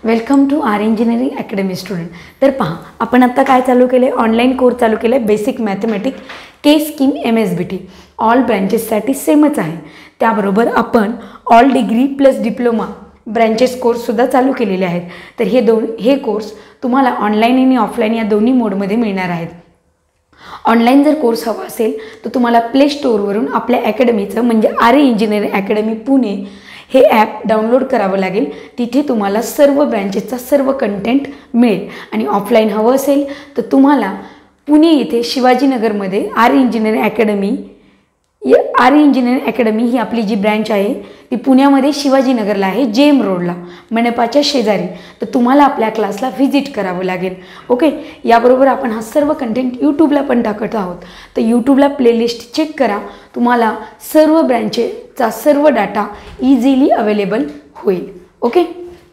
Welcome to our engineering academy student. तर पहा, आपण आता काय चालू केले, ऑनलाईन कोर्स चालू केले basic mathematics K scheme MSBT। All ब्रँचेससाठी सेमच आहे। त्याबरोबर आपण all degree plus diploma branches कोर्ससुद्धा चालू केलेले आहेत। तर हे कोर्स तुम्हाला ऑनलाईन आणि ऑफलाईन या दोन्ही मोडमध्ये मिळणार आहेत। ऑनलाईन जर कोर्स हवा असेल तर तुम्हाला प्ले स्टोअरवरून आपल्या अकॅडमीचं म्हणजे आर इंजिनिअरिंग अकॅडमी पुणे हे ॲप डाउनलोड करावं लागेल। तिथे तुम्हाला सर्व ब्रँचेसचा सर्व कंटेंट मिळेल। आणि ऑफलाईन हवं असेल तर तुम्हाला पुणे येथे शिवाजीनगरमध्ये आर इंजिनिअरिंग अकॅडमी ही आपली जी ब्रँच आहे ती पुण्यामध्ये शिवाजीनगरला आहे, JM रोडला, मनपाच्या शेजारी। तर तुम्हाला आपल्या क्लासला व्हिजिट करावं लागेल। ओके, याबरोबर आपण हा सर्व कंटेंट यूट्यूबला पण टाकत आहोत। तर यूट्यूबला प्लेलिस्ट चेक करा, तुम्हाला सर्व ब्रँचेसचा सर्व डाटा इझिली अवेलेबल होईल। ओके,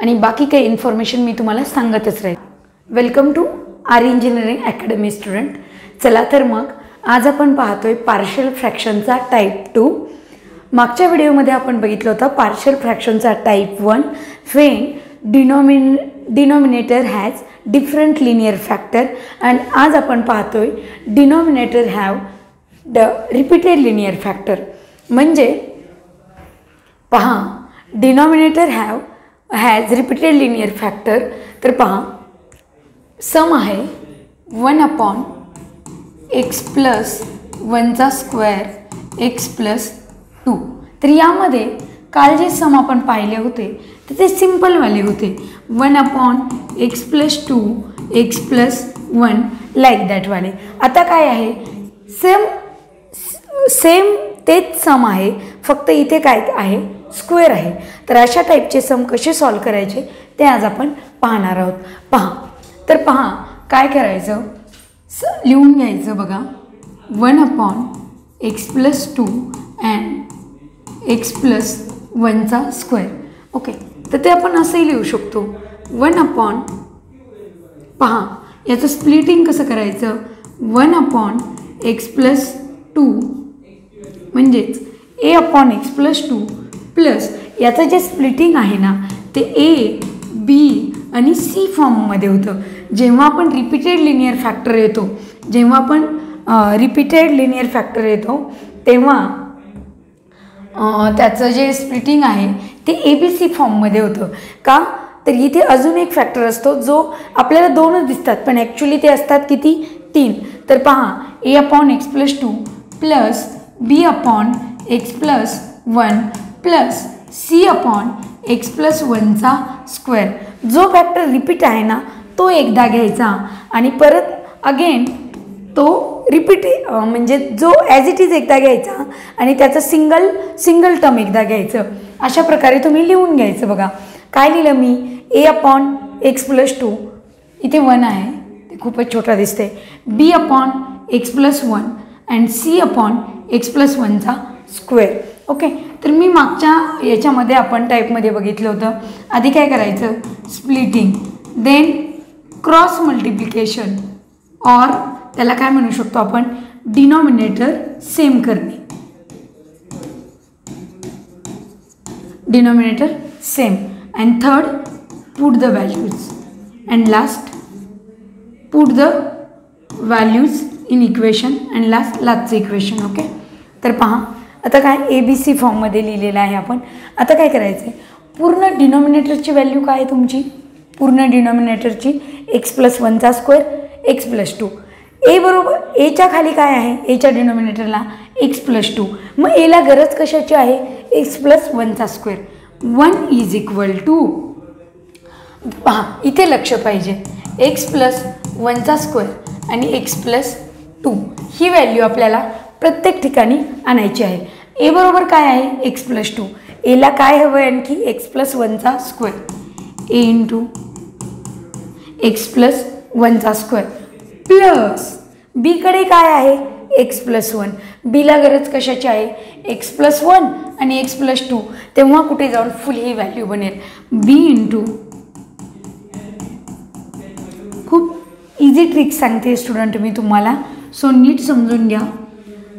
आणि बाकी काही इन्फॉर्मेशन मी तुम्हाला सांगतच राहील। Welcome to our engineering academy student. चला तर मग आज आपण पाहतोय पार्शियल फ्रॅक्शनचा टाइप 2। मागच्या व्हिडिओमध्ये आपण बघितलं होतं पार्शियल फ्रॅक्शनचा type 1 when denominator has different linear factor. And आज आपण पाहतोय denominator have the repeated linear factor. म्हणजे पहा, denominator has repeated linear factor. तर पहा, सम आहे 1/(x + 1² x + 2। तर यामध्ये काल जे सम आपण पाहिले होते तर ते सिंपलवाले होते, 1/(x + 2 x + 1 लाईक दॅटवाले। आता काय आहे, सेम तेच सम आहे, फक्त इथे काय आहे, स्क्वेअर आहे। तर अशा टाईपचे सम कसे सॉल्व करायचे ते आज आपण पाहणार आहोत। पहा, तर पहा काय करायचं, लिहून घ्यायचं बघा, 1/(x + 2 and x + 1²। ओके, तर ते आपण असंही लिहू शकतो, पहा याचं स्प्लिटिंग कसं करायचं, 1/(x + 2 म्हणजेच a/(x + 2 प्लस याचं जे स्प्लिटिंग आहे ना ते A, B आणि C फॉर्ममध्ये होतं। जेव्हा आपण रिपीटेड लिनियर फॅक्टर येतो तेव्हा त्याचं जे स्प्लिटिंग आहे ते ABC फॉर्ममध्ये होतं। का तर इथे अजून एक फॅक्टर असतो जो आपल्याला दोनच दिसतात पण ॲक्च्युली ते असतात किती, 3। तर पहा, a/(x + 2 plus b/(x + 1 plus c/(x + 1²। जो फॅक्टर रिपीट आहे ना तो एकदा घ्यायचा आणि परत अगेन तो रिपीट म्हणजे जो ॲज इट इज एकदा घ्यायचा आणि त्याचं सिंगल टर्म एकदा घ्यायचं। अशा प्रकारे तुम्ही लिहून घ्यायचं। बघा काय लिहिलं मी, a/(x + 2 इथे 1 आहे, ते खूपच छोटा दिसते, b/(x + 1 अँड c/(x + 1²। ओके, तर मी मागच्या याच्यामध्ये आपण टाईपमध्ये बघितलं होतं, आधी काय करायचं, स्प्लिटिंग, देन क्रॉस मल्टिप्लिकेशन, और त्याला काय म्हणू शकतो आपण, डिनॉमिनेटर सेम करणे, denominator same, and third put the values, and last put the values in equation, and लास्टचं इक्वेशन। ओके, तर पहा आता काय ABC फॉर्ममध्ये लिहिलेलं आहे आपण। आता काय करायचं आहे, पूर्ण डिनॉमिनेटरची व्हॅल्यू काय आहे तुमची, पूर्ण डिनॉमिनेटरची x + 1² x + 2। ए बरोबर, एच्या खाली काय आहे, एच्या डिनॉमिनेटरला x + 2, मग एला गरज कशाची आहे, x + 1²। 1 = पहा इथे लक्ष पाहिजे, x + 1² आणि x + 2 ही व्हॅल्यू आपल्याला प्रत्येक ठिकाणी आणायची आहे। ए बरोबर काय आहे, x + 2, एला काय हवं आहे आणखी, x + 1², a × x + 1² प्लस बीकडे काय आहे, x + 1, बीला गरज कशाची आहे, x + 1 आणि x + 2, तेव्हा कुठे जाऊन फुल ही व्हॅल्यू बनेल, b × खूप इझी ट्रिक सांगते स्टुडंट मी तुम्हाला, सो नीट समजून घ्या।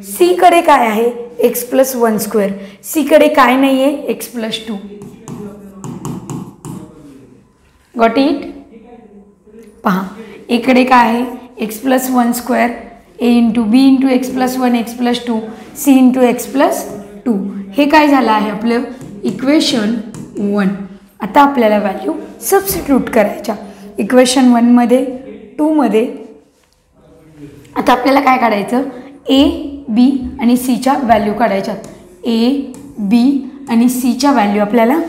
सी कडे काय आहे, x + 1², सी कडे काय नाही आहे, x + 2, गॉट इट? पहा इकडे काय आहे x plus one square a into b into x plus one x plus two c into x plus two, हे काय झालं आहे आपलं इक्वेशन 1. आता आपल्याला व्हॅल्यू सबस्टिट्यूट करायच्या इक्वेशन 1मध्ये 2मध्ये. आता आपल्याला काय काढायचं ए बी आणि सीच्या व्हॅल्यू काढायच्यात. ए बी आणि सीच्या व्हॅल्यू आपल्याला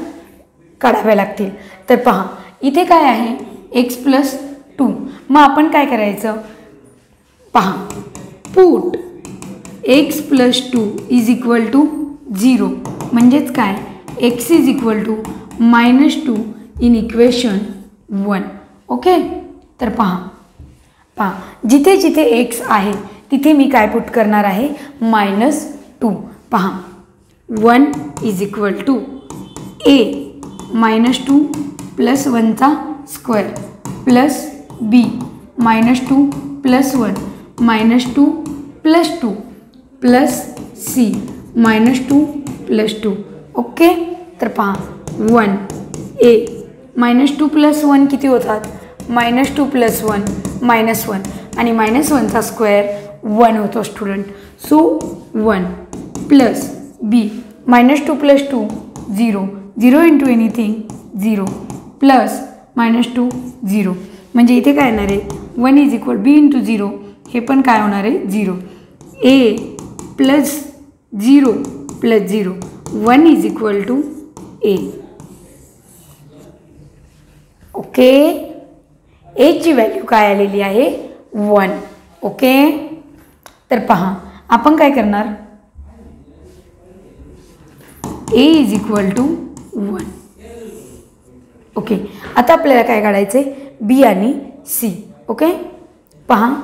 काढाव्या लागतील. तर पहा इथे काय आहे एक्स प्लस टू, मग आपण काय करायचं पहा put x plus two is equal to 0 म्हणजेच काय x is equal to -2 in equation 1. Okay. तर पहा जिथे जिथे एक्स आहे तिथे मी काय पुट करणार आहे -2. पहा 1 is equal to a -2 plus 1चा square plus b -2 plus 1 -2 plus 2 plus c -2 plus 2. Okay. तर पहा 1 ए -2 प्लस 1 किती होतात -2 प्लस 1 -1 आणि -1चा स्क्वेअर 1 होतो student. So 1 plus b -2 plus 2 0 0 into anything 0 plus -2 0 म्हणजे इथे काय येणार आहे 1 इज इक्वल बी इंटू 0 हे पण काय होणार आहे 0. A plus 0 plus 0 1 is equal to a. Okay. एची व्हॅल्यू काय आलेली आहे 1. ओके. तर पहा आपण काय करणार ए इज इक्वल टू 1. ओके. आता आपल्याला काय काढायचं आहे बी आणि सी. ओके. पहा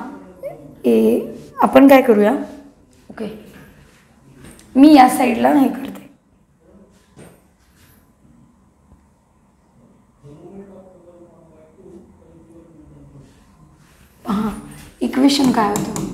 ए आपण काय करूया ओके मी या साईडला नाही करते. पहा इक्वेशन काय होतं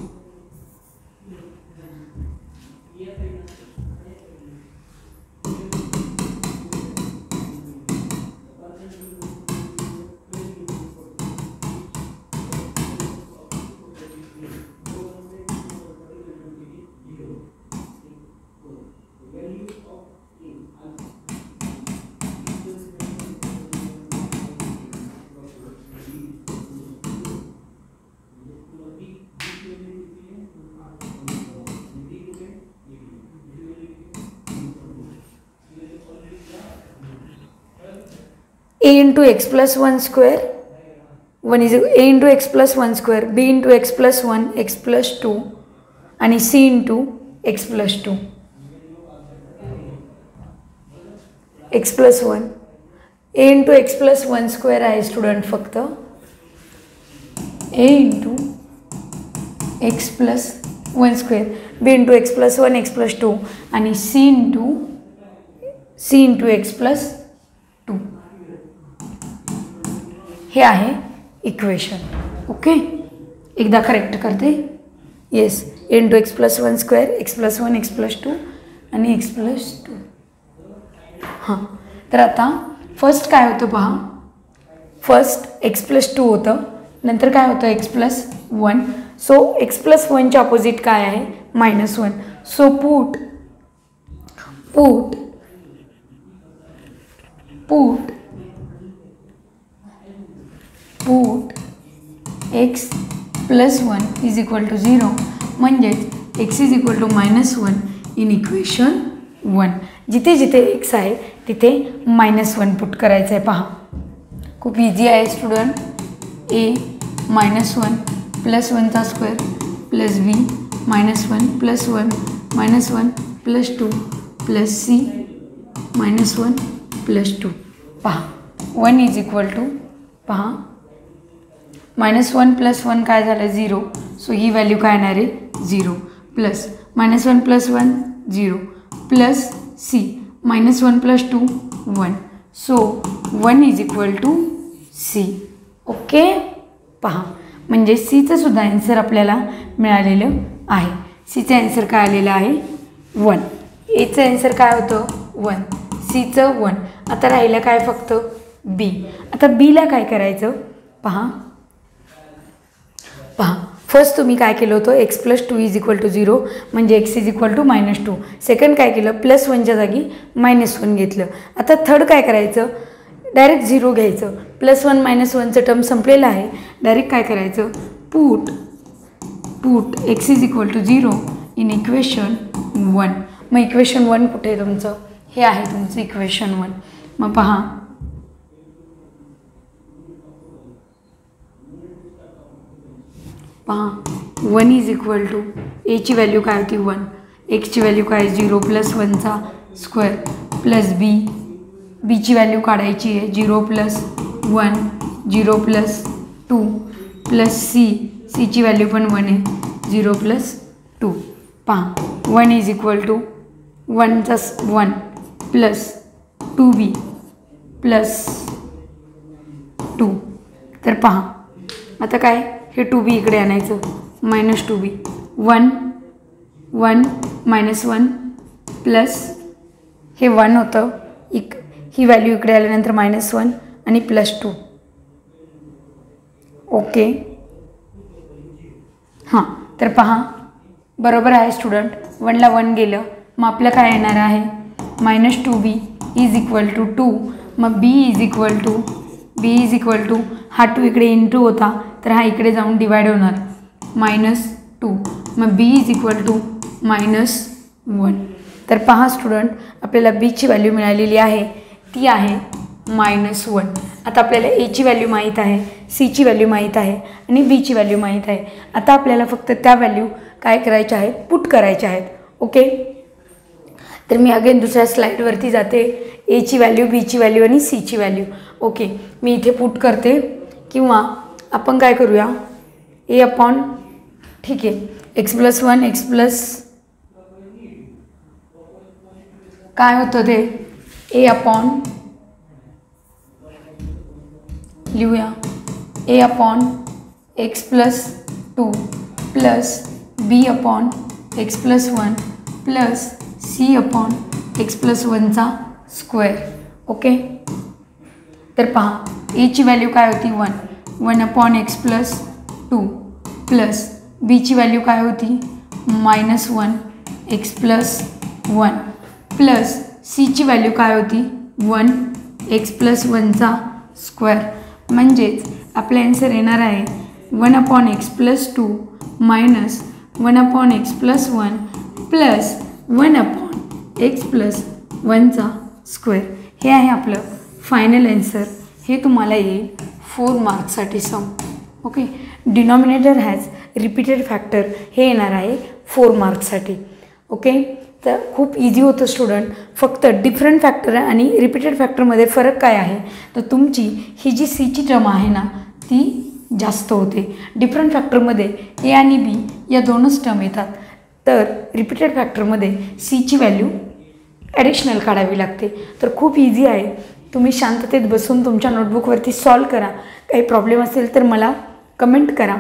a into x plus 1 square 1 is a into x plus 1 square b into x plus 1 x plus 2 आणि c into x plus 2 x plus 1 a into x plus 1 square आहे स्टुडंट फक्त a into x plus 1 square b into x plus 1 x plus 2 आणि c into x plus 2 हे आहे equation. Okay. एकदा correct करते. Yes into x plus 1 square x plus 1 x plus 2 आणि x plus 2. हां तर आता फर्स्ट काय होतं पहा फर्स्ट एक्स प्लस 2 होतं नंतर काय होतं x plus 1. So x plus 1च्या अपोजिट काय आहे -1. So put x plus 1 is equal to 0 म्हणजेच x is equal to -1 in equation 1. जिथे जिथे x आहे तिथे -1 पुट करायचं आहे. पहा खूप इझी आहे स्टुडंट. a -1 प्लस 1चा square plus b -1 plus 1 -1 plus 2 plus c -1 plus 2. पहा 1 इज इक्वल टू पहा -1 प्लस 1 काय झालं 0. सो ही व्हॅल्यू काय येणार आहे 0 plus -1 plus 1 0 plus c -1 plus 2 1. So 1 is equal to c. Okay. पहा म्हणजे सीचं सुद्धा आन्सर आपल्याला मिळालेलं आहे. सीचं आन्सर काय आलेलं आहे 1. एचं आन्सर काय होतं 1 सीचं 1. आता राहिलं काय फक्त बी. आता बीला काय करायचं पहा. फर्स्ट तुम्ही काय केलं होतं x + 2 = 0 म्हणजे x = -2. सेकंड काय केलं +1च्या जागी -1 घेतलं. आता थर्ड काय करायचं डायरेक्ट 0 घ्यायचं. +1 -1चं टर्म संपलेलं आहे. डायरेक्ट काय करायचं पुट x = 0 इन इक्वेशन 1. मग इक्वेशन 1 कुठे आहे तुमचं हे आहे तुमचं इक्वेशन 1. मग पहा 1 = a ची व्हॅल्यू काय होती 1, x ची व्हॅल्यू काय 0 + 1चा स्क्वेअर प्लस b ची व्हॅल्यू काढायची आहे 0 + 1 0 + 2 प्लस c ची व्हॅल्यू पण 1 आहे 0 + 2. पहा 1 = 1चा 1 प्लस 2b प्लस 2. तर पहा आता काय हे 2b इकडे आणायचं -2b 1 1 -1 प्लस हे 1 होतं ही व्हॅल्यू इकडे आल्यानंतर -1 आणि +2. ओके हां तर पहा बरोबर आहे स्टुडंट. 1ला 1 गेलं मग आपलं काय येणार आहे -2b = 2. मग b = हा 2 इकडे इंटू होता तर हा इकडे जाऊन डिवाइड होणार -2. मग b = -1. तर पहा स्टुडंट आपल्याला b ची व्हॅल्यू मिळालेली आहे ती आहे -1. आता आपल्याला a ची व्हॅल्यू माहीत आहे, c ची व्हॅल्यू माहीत आहे आणि b ची व्हॅल्यू माहीत आहे. आता आपल्याला फक्त त्या व्हॅल्यू काय करायच्या आहेत पुट करायच्या आहेत. ओके तर मी अगेन दुसऱ्या स्लाईडवरती जाते. a ची व्हॅल्यू, b ची व्हॅल्यू आणि c ची व्हॅल्यू. ओके मी इथे पुट करते किंवा आपण काय करूया a/, ठीक आहे x + 1 x प्लस काय होतं ते a/, लिहूया a/x + 2 plus b/x + 1 plus c/x + 1चा स्क्वेअर. ओके तर पहा a ची व्हॅल्यू काय होती 1/x + 2 प्लस b ची व्हॅल्यू काय होती -1x + 1 प्लस c ची व्हॅल्यू काय होती 1x + 1चा स्क्वेअर. म्हणजेच आपला आन्सर येणार आहे 1/x + 2 -1/x + 1 प्लस 1/x + 1चा स्क्वेअर. हे आहे आपलं फायनल आन्सर. हे तुम्हाला येईल 4 मार्क्ससाठी sum. Okay denominator has repeated factor हे येणार आहे 4 मार्क्ससाठी. ओके तर खूप इझी होतं स्टुडंट. फक्त डिफरंट फॅक्टर आणि रिपीटेड फॅक्टरमध्ये फरक काय आहे तर तुमची ही जी सी ची टर्म आहे ना ती जास्त होते. डिफरंट फॅक्टरमध्ये ए आणि बी या दोनच टर्म येतात. तर रिपीटेड फॅक्टरमध्ये सी ची व्हॅल्यू ॲडिशनल काढावी लागते. तर खूप इझी आहे. तुम्ही शांततेत बसून तुमच्या नोटबुकवरती सॉल्व करा. काही प्रॉब्लेम असेल तर मला कमेंट करा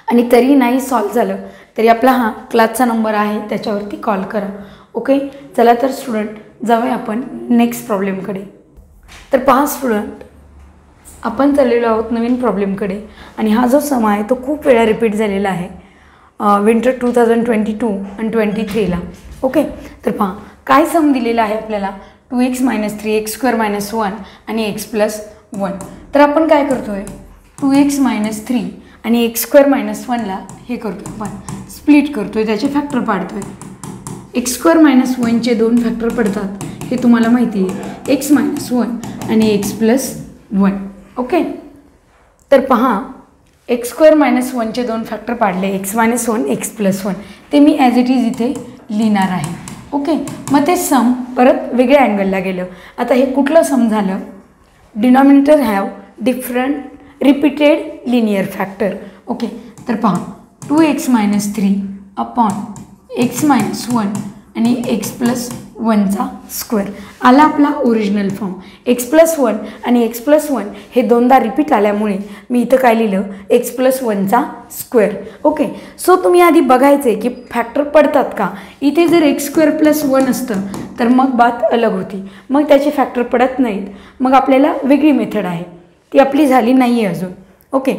आणि तरी नाही सॉल्व झालं तरी आपला हा क्लासचा नंबर आहे त्याच्यावरती कॉल करा. ओके चला तर स्टुडंट जाऊया आपण नेक्स्ट प्रॉब्लेमकडे. तर पहा स्टुडंट आपण चाललेलो आहोत नवीन प्रॉब्लेमकडे आणि हा जो सम आहे तो खूप वेळा रिपीट झालेला आहे विंटर 2022 आणि 23ला. ओके तर पहा काय सम दिलेला आहे आपल्याला 2x - 3 x² - 1 आणि x + 1. तर आपण काय करतो आहे 2x - 3 आणि x² - 1ला हे करतो आपण स्प्लिट करतो आहे त्याचे फॅक्टर पाडतो आहे. x² - 1चे 2 फॅक्टर पडतात हे तुम्हाला माहिती आहे x - 1 आणि x + 1. ओके तर पहा x² - 1चे 2 फॅक्टर पाडले x - 1 x + 1 ते मी ॲज इट इज इथे लिहिणार आहे. ओके मग ते सम परत वेगळ्या अँगलला गेलं. आता हे कुठलं सम झालं denominator have different repeated linear factor. Okay तर पहा 2x - 3 अपॉन x - 1 आणि एक्स प्लस वनचा स्क्वेअर आला आपला original form. X plus one आणि एक्स प्लस वन हे दोनदा रिपीट आल्यामुळे मी इथं काय लिहिलं एक्स प्लस वनचा स्क्वेअर. ओके. सो तुम्ही आधी बघायचे की फॅक्टर पडतात का. इथे जर एक्स स्क्वेअर प्लस वन असतं तर मग बात अलग होती, मग त्याचे फॅक्टर पडत नाहीत, मग आपल्याला वेगळी मेथड आहे ती आपली झाली नाही आहे अजून. ओके.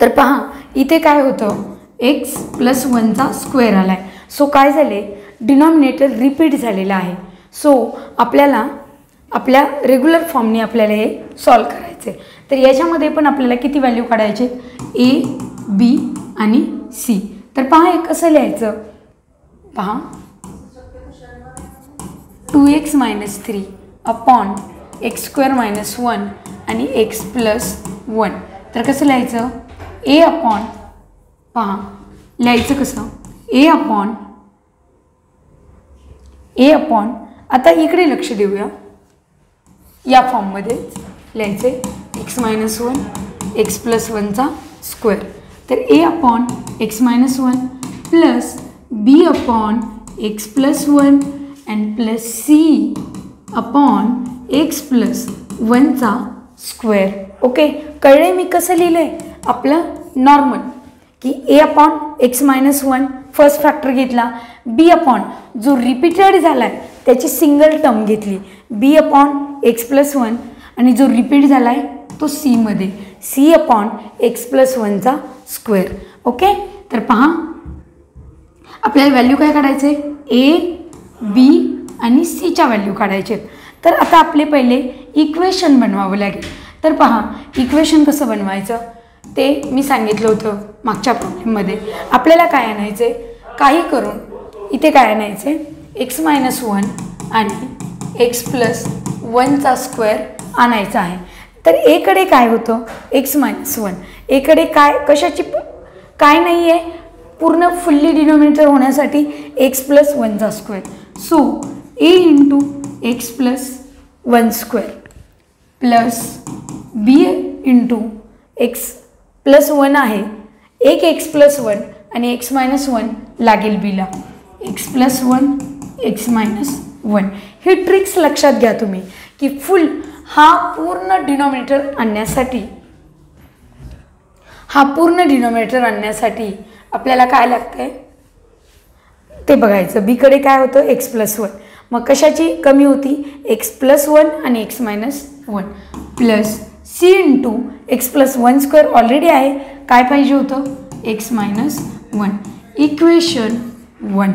तर पहा इथे काय होतं एक्स प्लस वनचा स्क्वेअर आला आहे. सो काय झाले डिनॉमिनेटर रिपीट झालेला आहे. सो आपल्याला आपल्या रेग्युलर फॉर्मने आपल्याला हे सॉल्व करायचे. तर याच्यामध्ये पण आपल्याला किती व्हॅल्यू काढायचे ए बी आणि सी. तर पहा हे कसं लिहायचं. पहा 2x - 3 अपॉन एक्स स्क्वेअर - 1 आणि एक्स प्लस 1. तर कसं लिहायचं ए अपॉन पहा लिहायचं कसं ए अपॉन आता इकडे लक्ष देऊया या फॉर्ममध्ये लिहायचे एक्स - 1 एक्स प्लस 1चा स्क्वेअर. तर a upon x - 1 plus b upon x plus 1 and plus c upon x plus 1चा स्क्वेअर. ओके. कळले मी कसं लिहिलं आहे आपलं नॉर्मल की a upon x - 1 first factor घेतला, बी अपॉन जो रिपीटेड झाला आहे त्याची सिंगल टर्म घेतली बी अपॉन एक्स प्लस 1 आणि जो रिपीट झाला आहे तो सीमध्ये सी अपॉन एक्स प्लस 1चा स्क्वेअर. ओके. तर पहा आपल्याला व्हॅल्यू काय काढायचे ए बी आणि सीच्या व्हॅल्यू काढायचे. तर आता आपले पहिले इक्वेशन बनवावं लागेल. तर पहा इक्वेशन कसं बनवायचं ते मी सांगितलं होतं मागच्या प्रॉब्लेममध्ये. आपल्याला काय आणायचे काही करून इथे काय आणायचे एक्स - 1 आणि एक्स प्लस 1चा स्क्वेअर आणायचा आहे. तर एकडे काय होतं एक्स - 1 एकडे काय कशाची काय नाही आहे पूर्ण फुल्ली डिनॉमिनेटर होण्यासाठी एक्स प्लस 1चा square. So a into x plus 1 square plus b into x plus 1 आहे एक एक्स प्लस 1 आणि एक्स - 1 लागेल बीला एक्स प्लस 1 एक्स - 1. ही ट्रिक्स लक्षात घ्या तुम्ही की फुल हा पूर्ण डिनॉमिनेटर आणण्यासाठी आपल्याला काय लागतंय ते बघायचं. बीकडे काय होतं एक्स प्लस 1 मग कशाची कमी होती एक्स प्लस 1 आणि x - 1 plus C into x plus 1 square already आहे काय पाहिजे होतं एक्स - 1. इक्वेशन 1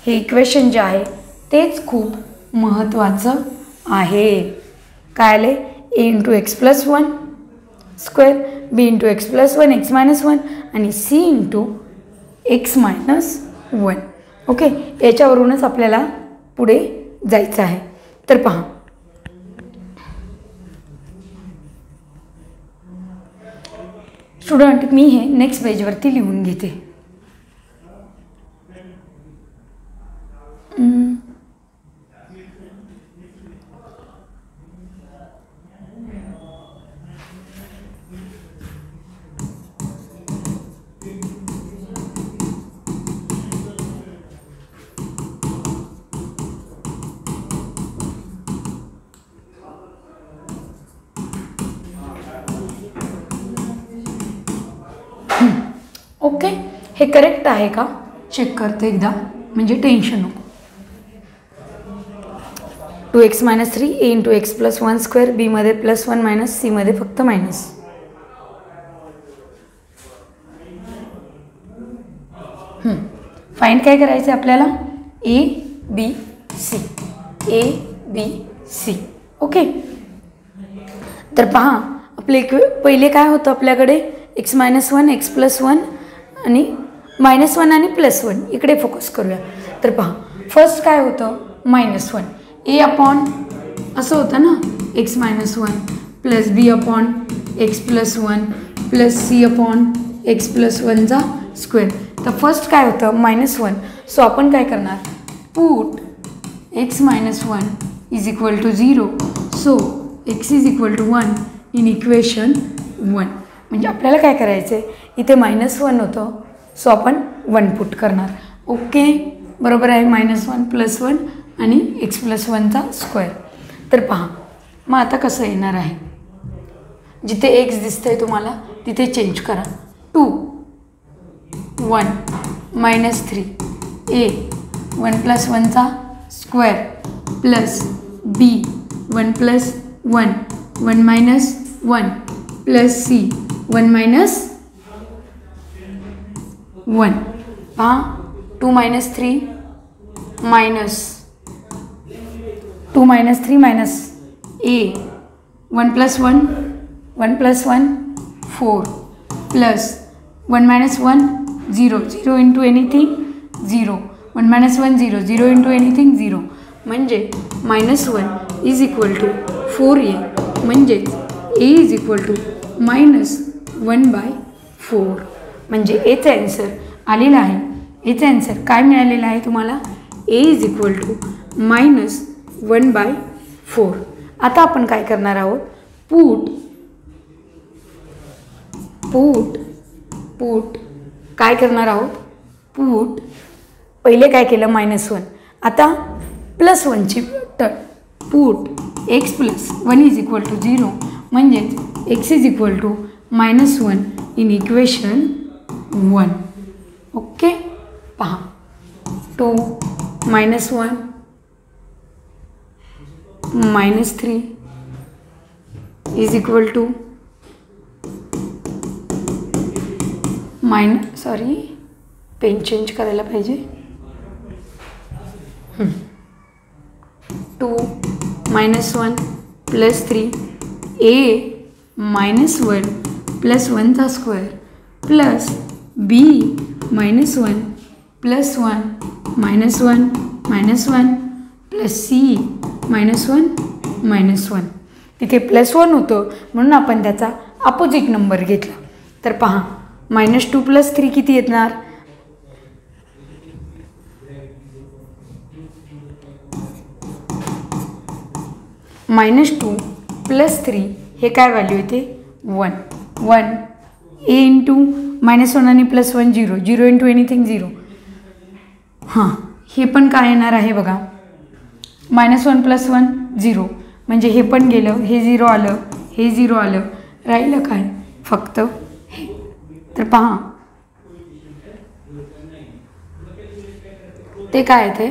हे इक्वेशन जे आहे तेच खूप महत्त्वाचं आहे. काय आले ए इंटू एक्स प्लस 1 स्क्वेअर बी इंटू एक्स प्लस 1 एक्स - 1 आणि सी इंटू एक्स - 1. ओके. याच्यावरूनच आपल्याला पुढे जायचं आहे. तर पहा स्टुडंट मी हे नेक्स्ट पेजवरती लिहून घेते. ओके. हे करेक्ट आहे का चेक करते एकदा म्हणजे टेन्शन नको. 2x - 3 ए इंटू एक्स प्लस 1 स्क्वेअर बीमध्ये प्लस 1 मायनस सीमध्ये फक्त मायनस. फाइंड काय करायचं आपल्याला ए बी सी. ओके. तर पहा आपले पहिले काय होतं आपल्याकडे एक्स - 1 एक्स प्लस 1 आणि -1 आणि +1 इकडे फोकस करूया. तर पहा फर्स्ट काय होतं -1 ए अपॉन असं होतं ना x - 1 plus b upon x plus 1 plus c upon x plus 1चा स्क्वेअर. तर फर्स्ट काय होतं -1. सो आपण काय करणार put x - 1 is equal to 0. So x is equal to 1 in equation 1. म्हणजे आपल्याला काय करायचं आहे इथे -1 होतं सो आपण 1 पुट करणार. ओके. बरोबर आहे -1 + 1 आणि x + 1चा स्क्वेअर. तर पहा मग आता कसं येणार आहे, जिथे x दिसतंय तुम्हाला तिथे चेंज करा. 2 1 -3 a 1 + 1चा square plus b 1 + 1 1 - 1 plus c 1 - 1. पहा 2 - 3 minus 2 - 3 minus a 1 + 1 1 + 1 4 plus 1 - 1 0 0 into anything 0 1 - 1 0 0 into anything 0. म्हणजे -1 is equal to 4a. म्हणजे a is equal to -1/4. म्हणजे एचा आन्सर आलेला आहे. एचा आन्सर काय मिळालेला आहे तुम्हाला, a is equal to -1/4. आता आपण काय करणार आहोत, पुट काय करणार आहोत, पुट पहिले काय केलं -1, आता +1ची term, put x + 1 is equal to 0. म्हणजेच x is equal to -1 in equation 1. Okay. पहा 2 - 1 -3 is equal to पेन चेंज करायला पाहिजे. 2 - 1 + 3 a -1 + 1चा square plus b -1 + 1 -1 -1 plus c -1 तिथे +1 होतं म्हणून आपण त्याचा अपोजिट नंबर घेतला. तर पहा -2 + 3 किती येणार, -2 + 3 हे काय व्हॅल्यू येते 1 1 a इंटू -1 आणि +1 0 0 इंटू एनिथिंग 0. हां हे पण काय येणार आहे बघा, -1 + 1 0 म्हणजे हे पण गेलं, हे 0 आलं, हे 0 आलं, राहिलं काय फक्त हे. तर पहा ते काय येते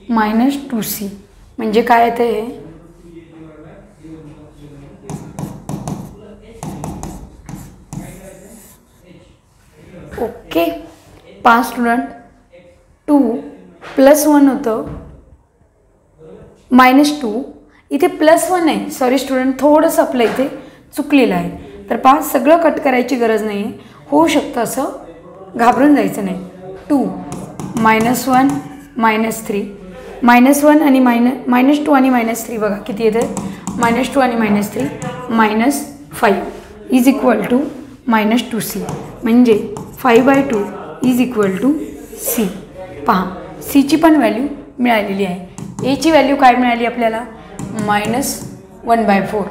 -2c. म्हणजे काय येते हे ओके. पहा स्टुडंट 2 + 1 होतं -2 इथे +1 आहे. सॉरी स्टुडंट थोडंसं आपलं इथे चुकलेलं आहे. तर पहा सगळं कट करायची गरज नाही आहे, होऊ शकतं असं, घाबरून जायचं नाही. 2 - 1 -3 -1 आणि -2 आणि -3 बघा किती येते, -2 आणि -3 -5 इज इक्वल टू -2c. म्हणजे 5/2 इज इक्वल टू c. पहा cची पण व्हॅल्यू मिळालेली आहे. एची व्हॅल्यू काय मिळाली आपल्याला -1/4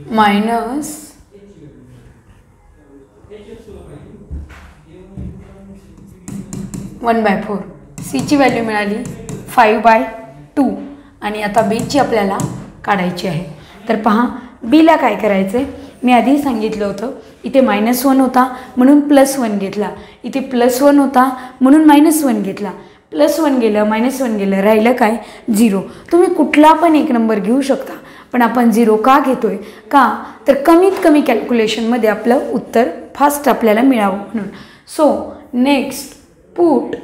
-1/4. सीची व्हॅल्यू मिळाली 5/2 आणि आता बीची आपल्याला काढायची आहे. तर पहा बीला काय करायचं आहे, मी आधी सांगितलं होतं इथे -1 होता म्हणून +1 घेतला, इथे +1 होता म्हणून -1 घेतला, +1 गेलं -1 गेलं, राहिलं काय 0. तुम्ही कुठला पण एक नंबर घेऊ शकता, पण आपण 0 का घेतोय, का तर कमीत कमी कॅल्क्युलेशनमध्ये आपलं उत्तर फास्ट आपल्याला मिळावं म्हणून. So next put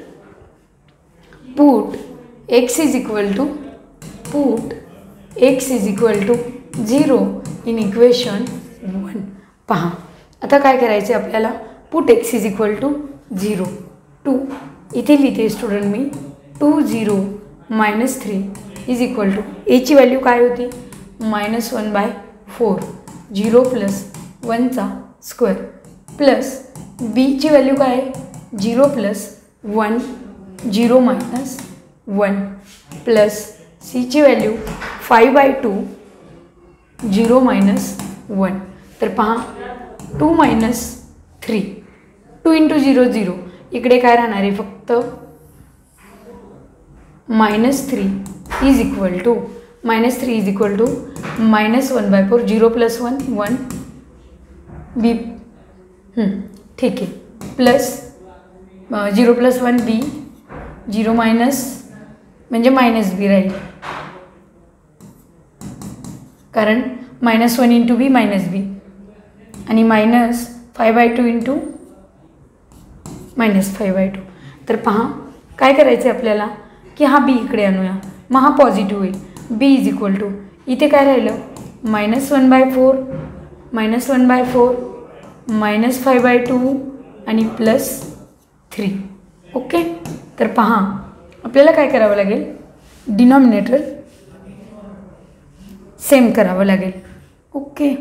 x is equal to 0 in equation 1. पहा आता काय करायचे आपल्याला, put x is equal to 0 2 इथे लिहिते स्टुडंट मी 2 0 -3 इज इक्वल टू एची व्हॅल्यू काय होती -1/4 0 + 1चा स्क्वेअर प्लस बीची व्हॅल्यू काय आहे 0 + 1 0 - 1 प्लस सीची व्हॅल्यू 5/2 0 - 1. तर पहा 2 - 3, 2 × 0 0. इकडे काय राहणार आहे फक्त -3 इज इक्वल टू -1/4. 0 + 1 1 बी, ठीक आहे, प्लस 0 + 1 बी, 0 मायनस म्हणजे मायनस बी राहील, कारण -1 × बी -बी, आणि -5/2 × -5/2. तर पहा काय करायचं आहे आपल्याला की हा बी इकडे आणूया, मग हा पॉझिटिव्ह होईल. बी इज इक्वल टू इथे काय राहिलं -1/4 -5/2 आणि +3. ओके. तर पहा आपल्याला काय करावं लागेल, डिनॉमिनेटर सेम करावं लागेल. ओके.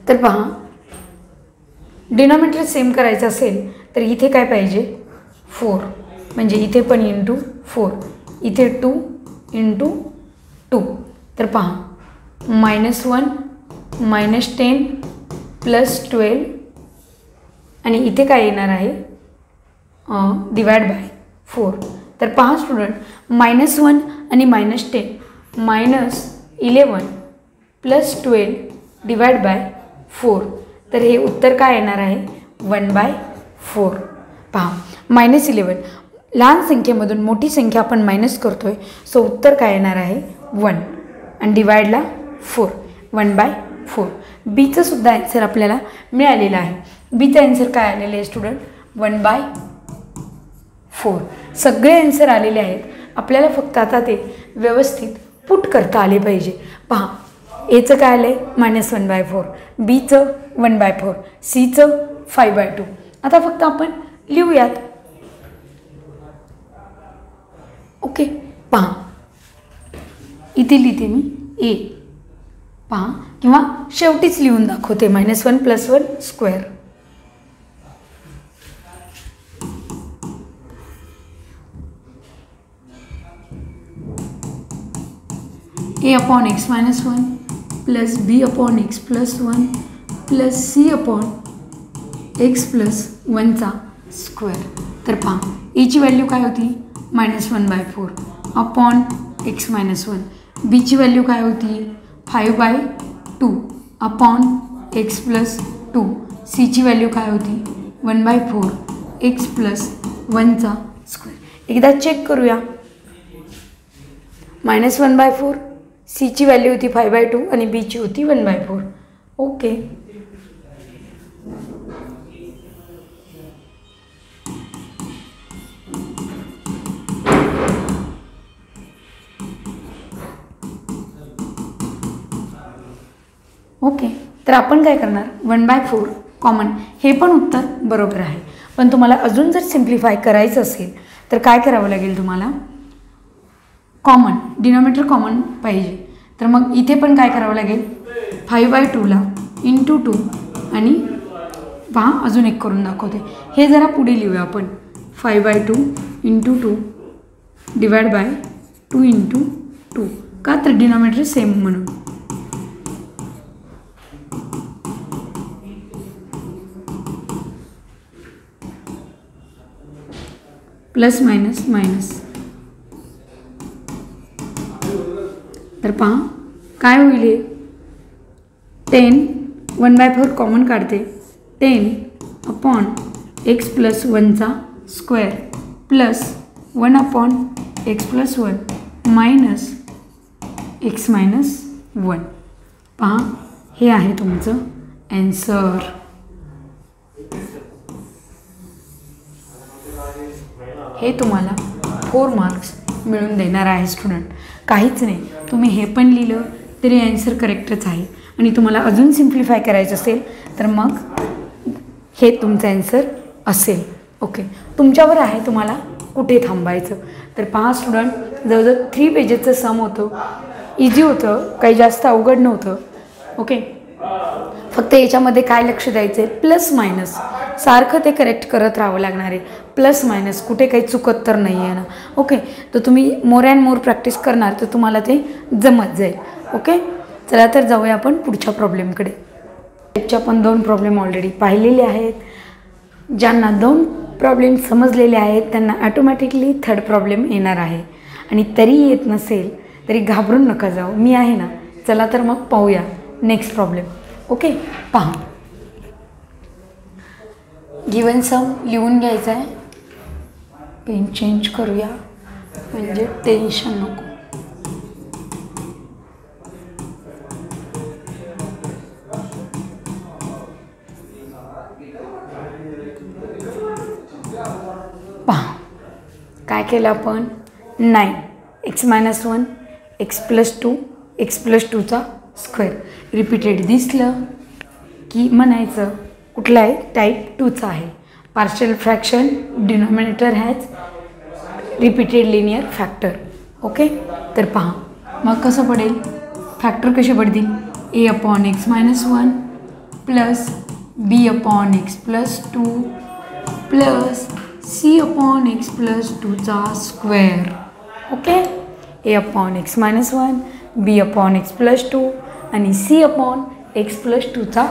तर पहा डिनॉमिनेटर सेम करायचं असेल तर इथे काय पाहिजे 4, म्हणजे इथे पण × 4, इथे 2 × 2. तर पहा -1 -10 +12, आणि इथे काय येणार आहे /4. तर पहा स्टुडंट, -1 आणि -10 -11 +12 /4. तर हे उत्तर काय येणार आहे 1/4. पहा -11 लहान संख्येमधून मोठी संख्या आपण मायनस करतोय, सो उत्तर काय येणार आहे 1, आणि डिवाइडला 4, 1/4. बीचं सुद्धा आन्सर आपल्याला मिळालेला आहे. बीचं आन्सर काय आलेलं आहे स्टुडंट 1/4. सगळे आन्सर आलेले आहेत. आपल्याला फक्त आता ते व्यवस्थित पुट करता आले पाहिजे. पहा एचं काय आलं आहे -1/4, बीचं 1/4, सीचं 5/2. आता फक्त आपण लिहूयात. ओके. पहा इथे लिहिते मी ए, पहा, किंवा शेवटीच लिहून दाखवते -1 + 1 स्क्वेअर. a/x - 1 + b/x + 1 + c/x + 1चा स्क्वेअर. तर पहा एची व्हॅल्यू काय होती -1/4 अपॉन x - 1, बीची व्हॅल्यू काय होती 5/2 अपॉन x + 2, सीची व्हॅल्यू काय होती 1/4 x + 1चा स्क्वेअर. एकदा चेक करूया. -1/4, सीची व्हॅल्यू होती 5/2 आणि बीची होती 1/4. ओके. ओके. तर आपण काय करणार 1/4 कॉमन, हे पण उत्तर बरोबर आहे. पण तुम्हाला अजून जर सिम्प्लिफाय करायचं असेल तर काय करावं लागेल, तुम्हाला कॉमन डिनॉमिनेटर कॉमन पाहिजे. तर मग इथे पण काय करावं लागेल 5/2ला × 2, आणि पहा अजून एक करून दाखवते. हे जरा पुढे लिहूया आपण 5/2 × 2 / 2 × 2. का तर डिनॉमिनेटर सेम म्हणून. Plus minus minus. तर पहा काय होईल, हे 10 1/4 कॉमन काढते, 10 अपॉन x + 1चा square plus 1 upon x + 1 minus x - 1. पहा हे आहे तुमचं ॲन्सर. हे तुम्हाला 4 मार्क्स मिळून देणार आहे स्टुडंट. काहीच नाही, तुम्ही हे पण लिहिलं तरी ॲन्सर करेक्टच आहे. आणि तुम्हाला अजून सिम्प्लिफाय करायचं असेल तर मग हे तुमचं ॲन्सर असेल. ओके. तुमच्यावर आहे तुम्हाला कुठे थांबायचं. तर पहा स्टुडंट, जवळजवळ 3 पेजेसचं सम होतं. इझी होतं, काही जास्त अवघड नव्हतं. ओके. फक्त याच्यामध्ये काय लक्ष द्यायचं आहे, प्लस मायनस सारखं ते करेक्ट करत राहावं लागणार आहे. प्लस मायनस कुठे काही चुकत तर नाही आहे ना. ओके. तर तुम्ही मोर अँड मोर प्रॅक्टिस करणार तर तुम्हाला ते जमत जाईल. ओके. चला तर जाऊया आपण पुढच्या प्रॉब्लेमकडे. चे आपण 2 प्रॉब्लेम ऑलरेडी पाहिलेले आहेत. ज्यांना 2 प्रॉब्लेम समजलेले आहेत त्यांना ऑटोमॅटिकली 3rd प्रॉब्लेम येणार आहे. आणि तरी येत नसेल तरी घाबरून नका जाऊ, मी आहे ना. चला तर मग पाहूया नेक्स्ट प्रॉब्लेम. ओके, पहा. गिवन सम लिहून घ्यायचं आहे. पेन चेंज करूया म्हणजे टेन्शन नको. पहा काय केलं आपण. 9 x - 1 x + 2 x + 2चा स्क्वेअर रिपीटेड दिसलं की म्हणायचं कुठला आहे, टाईप 2चा आहे. Partial fraction denominator has repeated linear factor. Okay, तर पहा मग कसं पडेल. फॅक्टर कसे पडतील. a/x - 1 plus b/x + 2 plus c/x + 2चा स्क्वेअर. ओके, a/x - 1 b/x + 2 आणि c/x + 2चा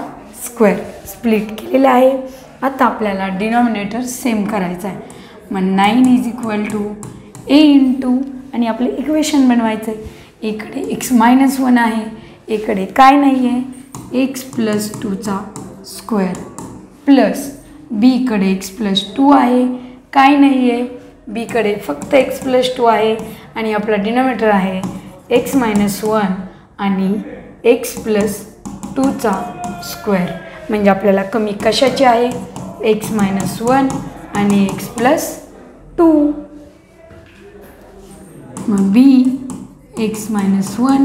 स्क्वेअर स्प्लिट केलेला आहे. आता आपल्याला डिनॉमिनेटर सेम करायचा आहे. मग 9 = a इंटू आणि आपले इक्वेशन बनवायचं आहे. इकडे x - 1 आहे, इकडे काय नाही आहे x + 2चा स्क्वेअर प्लस बीकडे x + 2 आहे, काय नाही आहे बीकडे फक्त x + 2 आहे आणि आपला डिनॉमिनेटर आहे x - 1 आणि x + 2चा स्क्वेअर. म्हणजे आपल्याला कमी कशाची आहे, x - 1 आणि x + 2. मग b x - 1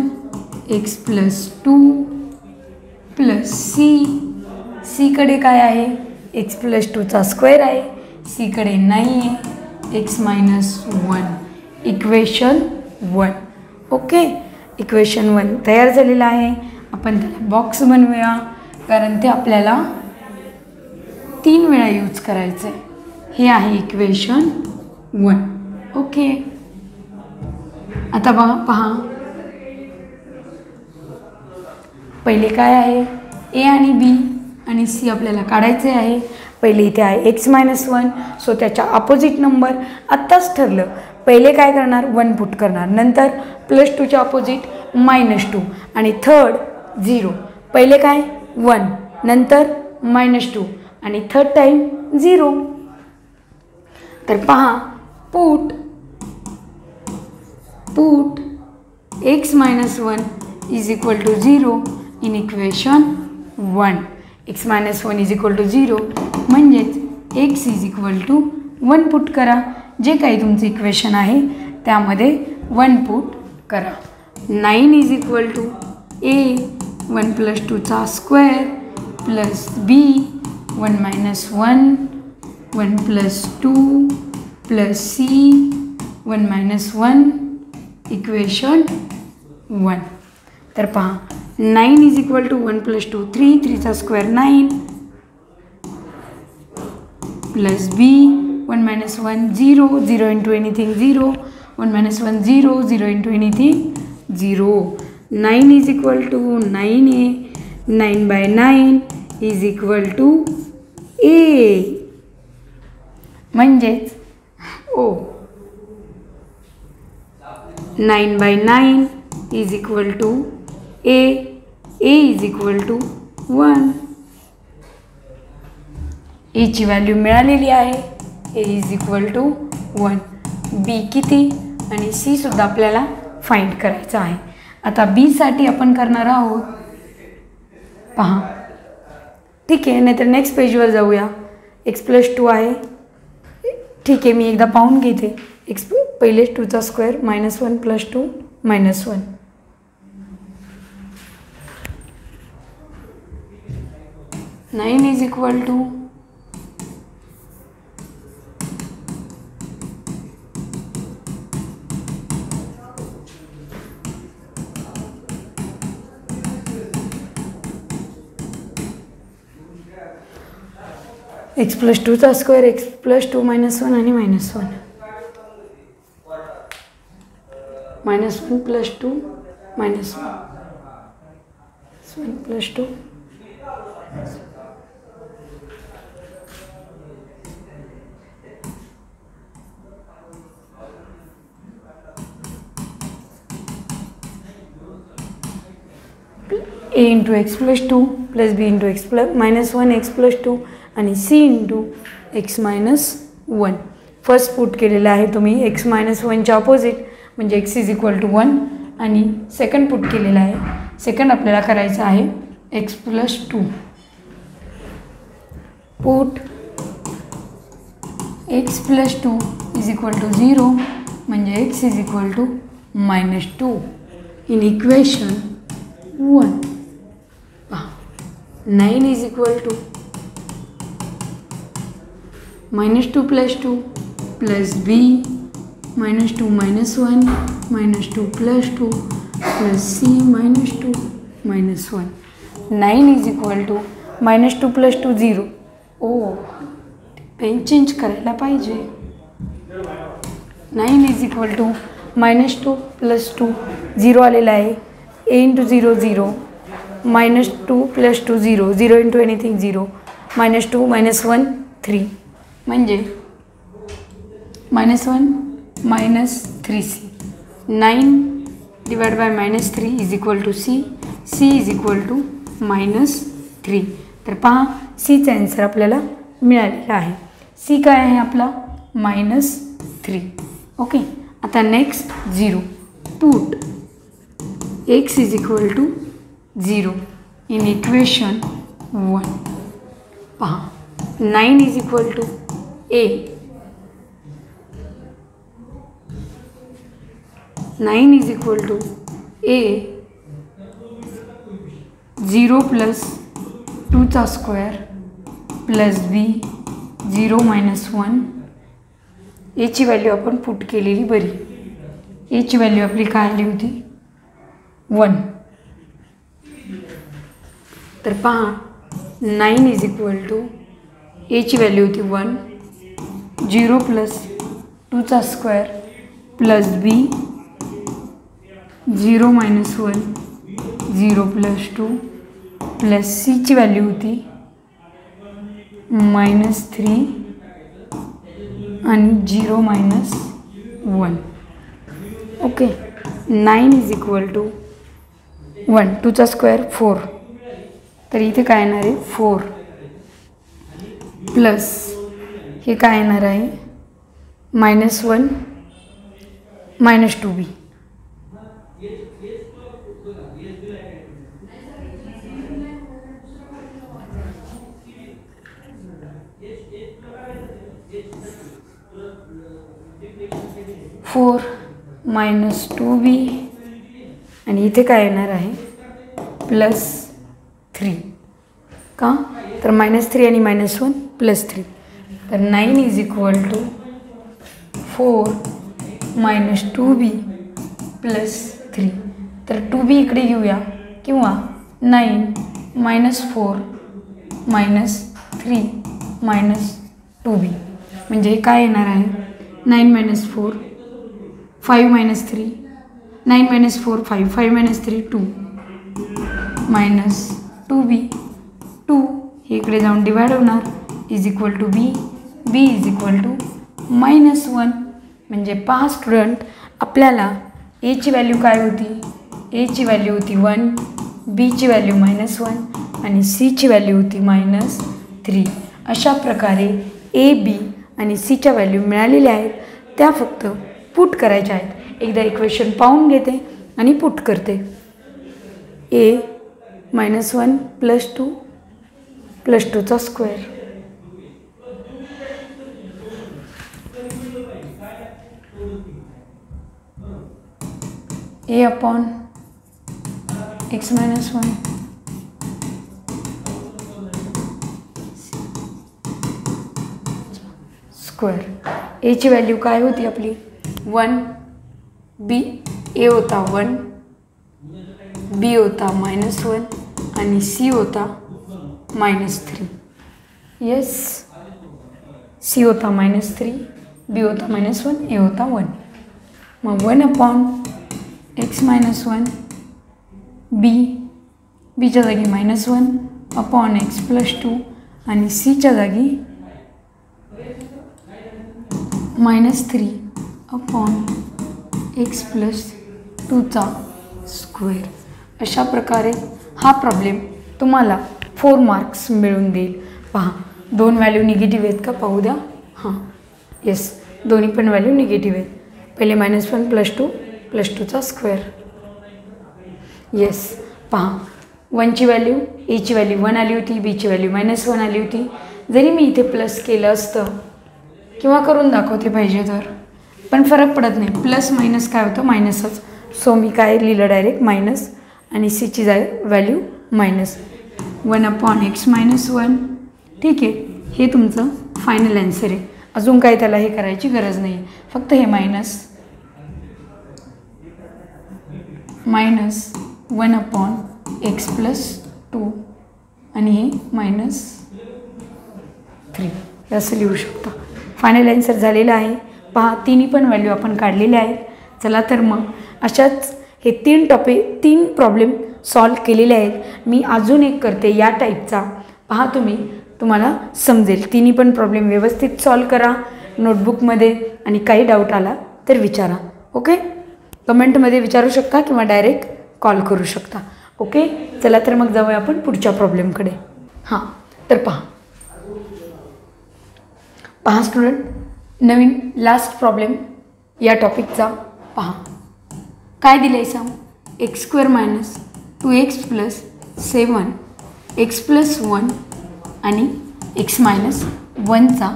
x + 2 plus c कडे काय आहे x + 2चा स्क्वेअर आहे, c कडे नाही आहे x - 1. इक्वेशन 1. ओके, इक्वेशन 1 तयार झालेलं आहे. आपण त्याला बॉक्स बनवूया कारण ते आपल्याला 3 वेळा यूज करायचं आहे. हे आहे इक्वेशन 1. ओके, आता पहा पहिले काय आहे a आणि b आणि c आपल्याला काढायचे आहे. पहिले इथे आहे x - 1 सो त्याच्या अपोजिट नंबर. आत्ताच ठरलं पहिले काय करणार 1 पुट करणार, नंतर +2च्या अपोजिट -2 आणि थर्ड 0. पहिले काय 1 नंतर -2 आणि थर्ड टाईम 0. तर पहा put x - 1 = 0 in equation 1. x - 1 = 0 म्हणजेच x = 1 पुट करा. जे काही तुमचं इक्वेशन आहे त्यामध्ये 1 पुट करा. 9 = a 1 + 2चा square plus b 1 - 1 1 + 2 plus c 1 - 1 equation 1. तर पहा 9 = 1 + 2 3 3चा square 9 plus b 1 - 1 0 0 into anything 0 1 - 1 0 0 into anything 0. 9 = 9a 9/9 = a म्हणजेच 9/9 = a = 1. a ची व्हॅल्यू मिळालेली आहे a = 1. b किती आणि c सुद्धा आपल्याला फाइंड करायचं आहे. आता b साठी आपण करणार आहोत पहा. ठीक आहे, नाहीतर नेक्स्ट पेजवर जाऊया. x + 2 आहे. ठीक आहे, मी एकदा पाहून घेते. x पहिले 2चा स्क्वेअर -1 + 2 -1. x + 2चा स्क्वेअर x + 2 -1 आणि -1 -1 + 2 -1 1 plus 2 a into x plus 2 plus b into x plus minus 1 x plus 2 आणि c into x minus 1. First put केलेलं आहे तुम्ही x minus 1च्या ऑपोजिट म्हणजे x इज इक्वल टू 1 आणि सेकंड पुट केलेलं आहे. सेकंड आपल्याला करायचं आहे x plus 2. Put x plus 2 is equal to 0 म्हणजे x is equal to -2 in equation 1. 9 is equal to -2 plus 2 plus b -2 minus 1 -2 plus 2 plus c -2 minus 1. 9 is equal to -2 plus 2 0. Pen change करायला पाहिजे. 9 is equal to -2 plus 2 0 आलेला आहे. a into 0 0 -2 plus 2 0 0 into anything 0 -2 -1 3 म्हणजे -1 -3c. 9 divided by -3 is equal to c. c is equal to -3. तर पहा cचा answer आपल्याला मिळालेला आहे. c काय आहे आपला -3. ओके. आता next 0. Put x is equal to 0 in equation 1. पहा 9 is equal to a. 9 is equal to a 0 plus 2 चा square plus b 0 minus 1. a ची व्हॅल्यू आपण पुट केलेली बरी. a ची व्हॅल्यू आपली काय आली होती 1. तर पहा 9 इज इक्वल टू a ची व्हॅल्यू होती 1 0 प्लस 2 चा square plus b 0 minus 1 0 plus 2 plus c ची व्हॅल्यू होती -3 आणि 0 minus 1. Okay. 9 is equal to 1 2 चा स्क्वेअर 4. तर इथे काय येणार आहे 4 प्लस हे काय येणार आहे -1 -2b. -4 -2b आणि इथे काय येणार आहे +3. का तर -3 आणि -1 +3. तर 9 इज इक्वल टू 4 -2b +3. तर 2b इकडे घेऊया किंवा 9 -4 -3 -2b म्हणजे काय येणार आहे 9 - 4 5 - 3 9 - 4 5 5 - 3 2 -2b 2 हे इकडे जाऊन डिवाइड होणार is equal to b is equal to -1. म्हणजे पहा स्टुडंट आपल्याला a ची व्हॅल्यू काय होती a ची व्हॅल्यू होती 1 b ची व्हॅल्यू -1 आणि c ची व्हॅल्यू होती -3. अशा प्रकारे a b आणि c च्या व्हॅल्यू मिळालेल्या आहेत. त्या फक्त पुट करायच्या आहेत. एकदा इक्वेशन पाहून घेते आणि पुट करते. a -1 + 2 + 2 चा square a upon x - 1 square. a ची व्हॅल्यू काय होती आपली 1 b a होता 1 b होता -1 आणि c होता -3. येस c होता -3 b होता -1 a होता 1. मग 1 अपॉन x - 1 b बीच्या जागी -1 अपॉन x+2 आणि सीच्या जागी -3 अपॉन x+2चा स्क्वेअर. अशा प्रकारे हा प्रॉब्लेम तुम्हाला 4 मार्क्स मिळून देईल. पहा, 2 व्हॅल्यू निगेटिव्ह आहेत का पाहू द्या. हां, येस, दोन्ही पण व्हॅल्यू निगेटिव्ह आहेत. पहिले -1 + 2चा स्क्वेअर. येस, पहा 1ची व्हॅल्यू, एची व्हॅल्यू 1 आली होती, बीची व्हॅल्यू -1 आली होती. जरी मी इथे प्लस केलं असतं किंवा करून दाखवते पाहिजे तर, पण फरक पडत नाही. प्लस मायनस काय होतं, मायनसच. सो मी काय लिहिलं डायरेक्ट मायनस आणि सीची व्हॅल्यू -1 अपॉन x-1. ठीक आहे, हे तुमचं फायनल ॲन्सर आहे. अजून काय त्याला हे करायची गरज नाही, फक्त हे -1 अपॉन x+2 आणि हे -3 असं लिहू शकता. फायनल ॲन्सर झालेला आहे. पहा, तिन्ही पण व्हॅल्यू आपण काढलेल्या आहेत. चला तर मग अशाच हे 3 प्रॉब्लेम सॉल्व केलेले आहेत. मी अजून एक करते या टाईपचा. पहा, तुम्हाला समजेल. तिन्ही पण प्रॉब्लेम व्यवस्थित सॉल्व करा नोटबुकमध्ये आणि काही डाऊट आला तर विचारा. ओके, कमेंटमध्ये विचारू शकता किंवा डायरेक्ट कॉल करू शकता. ओके, चला तर मग जाऊया आपण पुढच्या प्रॉब्लेमकडे. हां, तर पहा स्टुडंट, नवीन लास्ट प्रॉब्लेम या टॉपिकचा. पहा काय दिलं आहे सांग. x² - 2x + 7 x+1 आणि x-1चा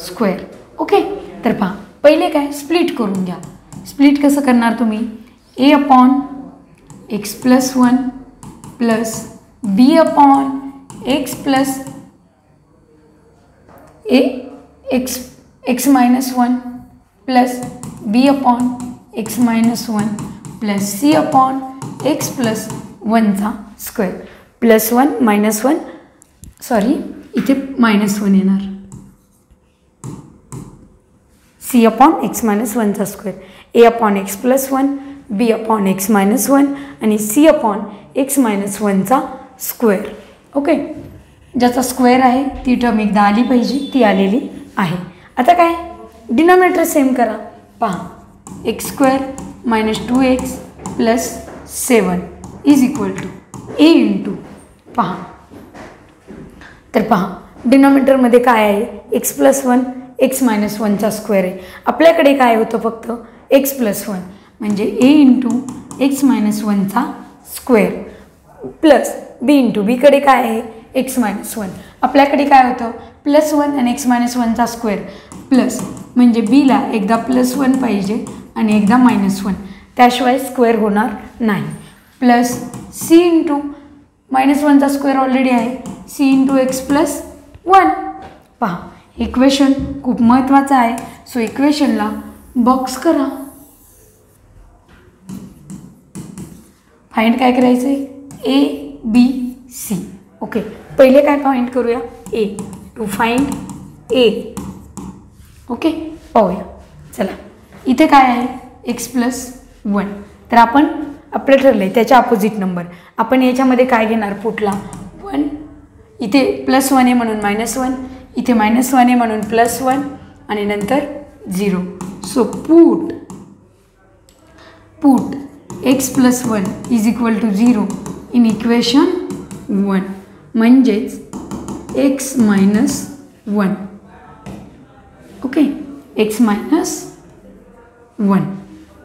स्क्वेअर. ओके, तर पहा पहिले काय स्प्लिट करून घ्या. स्प्लिट कसं करणार तुम्ही, a upon x+1 plus b upon x-1 plus b upon x-1 plus c upon x+1चा स्क्वेअर. +1 -1, सॉरी इथे -1 येणार. c अपॉन x-1चा square. a upon x+1, b upon x-1 आणि c अपॉन x-1चा स्क्वेअर. ओके, ज्याचा स्क्वेअर आहे ती टर्म एकदा आली पाहिजे, ती आलेली आहे. आता काय, डिनॉमिनेटर सेम करा. पहा x² - 2x + 7 = a इंटू. पहा, तर पहा डिनॉमिनेटरमध्ये काय आहे, x+1 x-1चा स्क्वेअर आहे. आपल्याकडे काय होतं, फक्त x+1 म्हणजे a इंटू x-1चा स्क्वेअर प्लस b इंटू बीकडे काय आहे x-1. आपल्याकडे काय होतं, +1 आणि x-1चा स्क्वेअर प्लस, म्हणजे बीला एकदा +1 पाहिजे आणि एकदा -1, त्याशिवाय स्क्वेअर होणार नाही. प्लस c इंटू -1चा स्क्वेअर ऑलरेडी आहे, c इंटू x+1. पहा, इक्वेशन खूप महत्त्वाचं आहे. सो इक्वेशनला बॉक्स करा. फाइंड काय करायचं आहे, a b c. ओके, पहिले काय फाइंड करूया, a. To find a. Okay, पाहूया. चला, इथे काय आहे x+1. तर आपण आपलं ठरलं आहे त्याच्या अपोजिट नंबर. आपण याच्यामध्ये काय घेणार, पुटला 1. इथे +1 आहे म्हणून -1, इथे -1 आहे म्हणून +1 आणि नंतर 0. So put x+1 = 0 in equation 1, म्हणजेच x-1. Okay, x-1.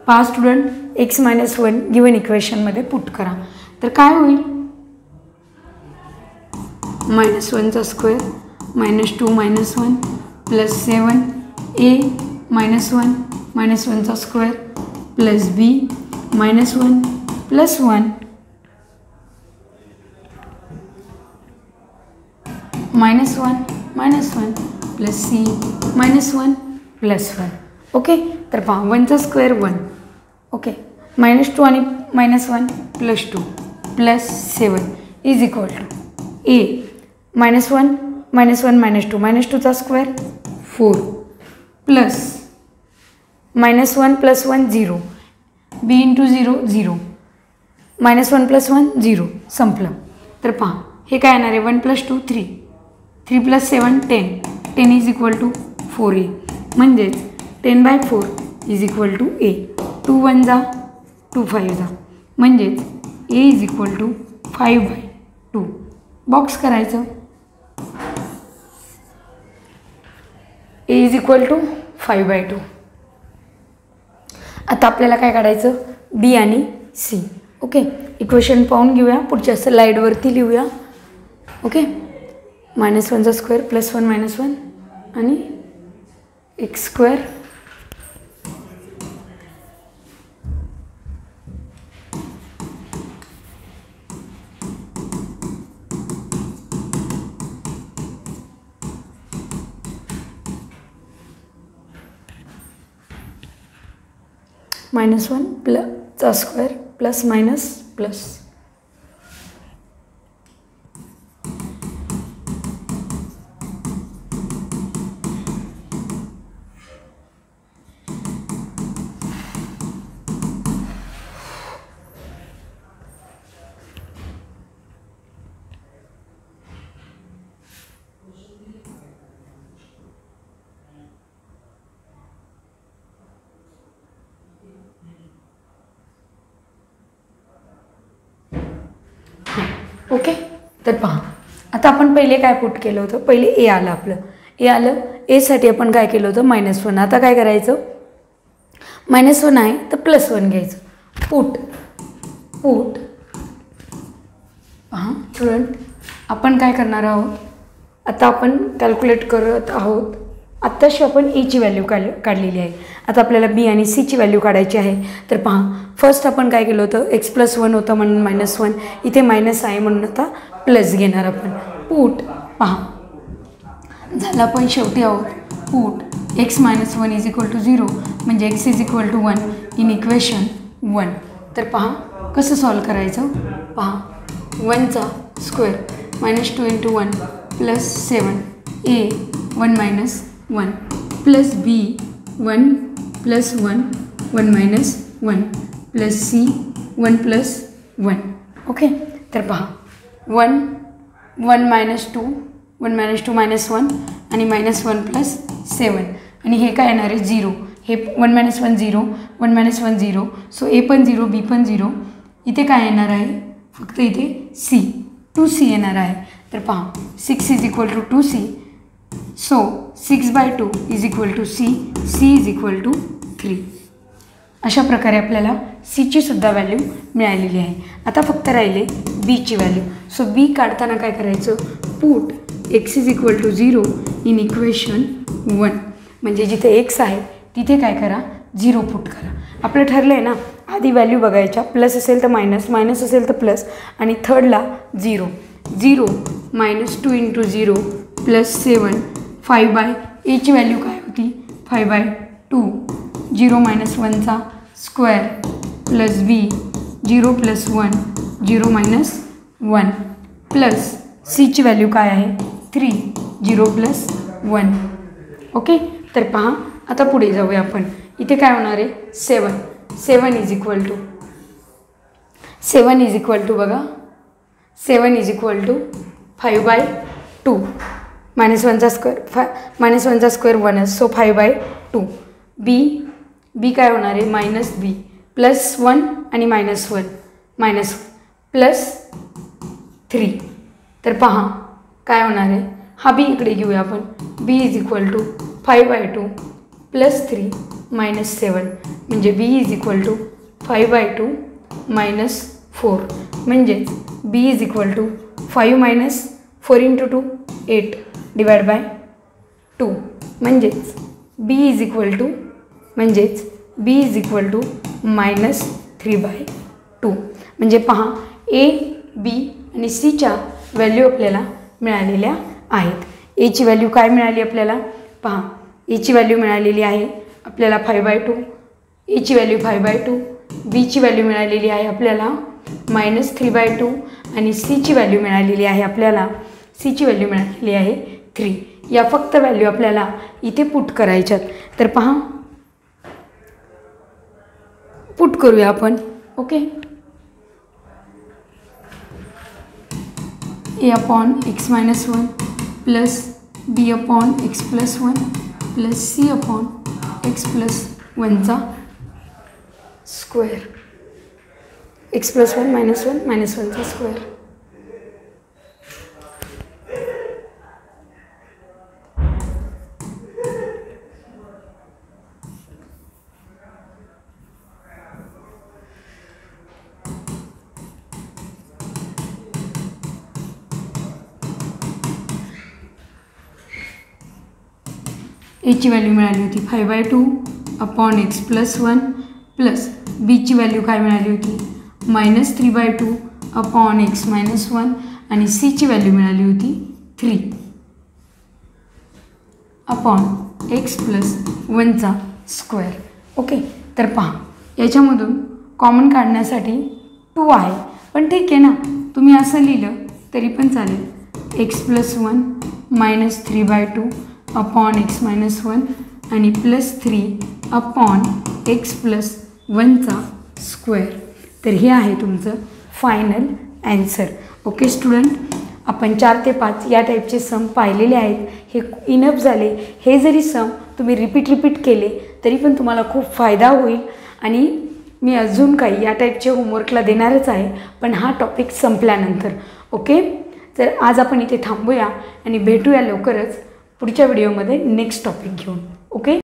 पहा स्टुडंट, x-1 गिवन इक्वेशनमध्ये पुट करा. तर काय होईल, -1चा स्क्वेअर -2 -1 प्लस 7 a -1चा square plus b -1 plus 1 -1 plus c -1 plus 1. Okay, तर पहा 1चा स्क्वेअर 1. ओके, -2 आणि -1 प्लस 2 प्लस 7 = a -1 -2चा square 4 plus -1 plus 1 0 b into 0 0 -1 plus 1 0 संपलं. तर पहा हे काय येणार आहे 1 + 2 3, 3 + 7 10, 10 इज इक्वल टू 4a म्हणजेच 10/4 इज इक्वल टू a. 2 1 जा 2 5 जा म्हणजेच a is equal to 5/2. Box करायचं a इज इक्वल टू 5/2. आता आपल्याला काय काढायचं b आणि c. ओके इक्वेशन पाहून घेऊया, पुढच्या स्लाईडवरती लिहूया. ओके -1चा स्क्वेअर +1 -1 आणि x². -1 चा square plus minus plus. Okay तर पहा आता आपण पहिले काय पुट केलं होतं, पहिले ए आलं आपलं, ए आलं, एसाठी आपण काय केलं होतं -1. आता काय करायचं -1 आहे तर +1 घ्यायचं. पुट हां स्टुडंट आपण काय करणार आहोत, आता आपण कॅल्क्युलेट करत आहोत. आत्ताशी आपण ईची व्हॅल्यू काढलेली आहे. आता आपल्याला बी आणि सीची व्हॅल्यू काढायची आहे. तर पहा फर्स्ट आपण काय केलं होतं x+1 होतं म्हणून -1, इथे मायनस आहे म्हणून आता प्लस घेणार आपण. पुट पहा झालं आपण शेवटी आहोत. Put x - 1 is equal to 0 म्हणजे x is equal to 1 in equation 1. तर पहा कसं सॉल्व करायचं. पहा 1चा square -2 × 1 + 7 a 1 - 1 plus b 1 + 1 1 - 1 plus c 1 + 1. Okay तर पहा 1 1 - 2 1 - 2 -1 आणि -1 + 7 आणि हे काय येणार आहे 0. हे 1 - 1 0 1 - 1 0. सो a पण 0 b पण 0. इथे काय येणार आहे फक्त इथे c 2c येणार आहे. तर पहा 6 is equal to 2c. So 6/2 is equal to c is equal to 3. अशा प्रकारे आपल्याला सीची सुद्धा व्हॅल्यू मिळालेली आहे. आता फक्त राहिले बीची व्हॅल्यू. सो बी काढताना काय करायचं put x is equal to 0 in equation 1 म्हणजे जिथे x आहे तिथे काय करा 0 पुट करा. आपलं ठरलं आहे ना आधी व्हॅल्यू बघायच्या, प्लस असेल तर मायनस, मायनस असेल तर प्लस आणि थर्डला 0 0 -2 × 0 + 7 5/aची व्हॅल्यू काय होती 5/2. 0 - 1चा स्क्वेअर प्लस b 0 + 1 0 - 1 प्लस सीची व्हॅल्यू काय आहे 3 0 + 1. ओके तर पहा आता पुढे जाऊया आपण. इथे काय होणार आहे 7 इज इक्वल टू बघा 7 इज इक्वल टू 5/2 -1चा स्क्वेअर -1चा स्क्वेअर 1 सो 5/2. बी काय होणार आहे -b +1 आणि -1 प्लस 3. तर पहा काय होणार आहे हा बी इकडे घेऊया आपण. b इज इक्वल टू 5/2 + 3 -7 म्हणजे b इज इक्वल टू 5/2 - 4 म्हणजेच b इज इक्वल टू 5 - 4 × 2 8 /2 म्हणजेच b इज इक्वल टू -3/2. म्हणजे पहा ए बी आणि सीच्या व्हॅल्यू आपल्याला मिळालेल्या आहेत. एची व्हॅल्यू काय मिळाली आपल्याला पहा एची व्हॅल्यू मिळालेली आहे आपल्याला 5/2, एची व्हॅल्यू 5/2, बीची व्हॅल्यू मिळालेली आहे आपल्याला -3/2 आणि सीची व्हॅल्यू मिळालेली आहे आपल्याला 3. या फक्त व्हॅल्यू आपल्याला इथे पुट करायच्यात. तर पहा पुट करूया आपण. Okay a upon x minus 1 plus b upon x plus 1 plus c upon x plus 1चा square, x plus 1 minus 1 minus 1चा स्क्वेअर. एची व्हॅल्यू मिळाली होती 5/2 अपॉन एक्स प्लस 1 प्लस बीची व्हॅल्यू काय मिळाली होती -3/2 अपॉन एक्स मायनस 1 आणि सीची व्हॅल्यू मिळाली होती 3 अपॉन एक्स प्लस 1चा स्क्वेअर. ओके, तर पहा याच्यामधून कॉमन काढण्यासाठी 2 आहे, पण ठीक आहे ना, तुम्ही असं लिहिलं तरी पण चालेल. X plus 1 -3/2 upon x minus 1 आणि प्लस 3 अपॉन एक्स प्लस 1चा स्क्वेअर. तर हे आहे तुमचं फायनल ॲन्सर. ओके स्टुडंट, आपण 4 ते 5 या टाईपचे सम पाहिलेले आहेत. हे इनफ झाले. हे जरी सम तुम्ही रिपीट केले तरी पण तुम्हाला खूप फायदा होईल. आणि मी अजून काही या टाईपचे होमवर्कला देणारच आहे, पण हा टॉपिक संपल्यानंतर. ओके, तर आज आपण इथे थांबूया आणि भेटूया लवकरच पुढच्या व्हिडिओमध्ये नेक्स्ट टॉपिक घेऊन. ओके.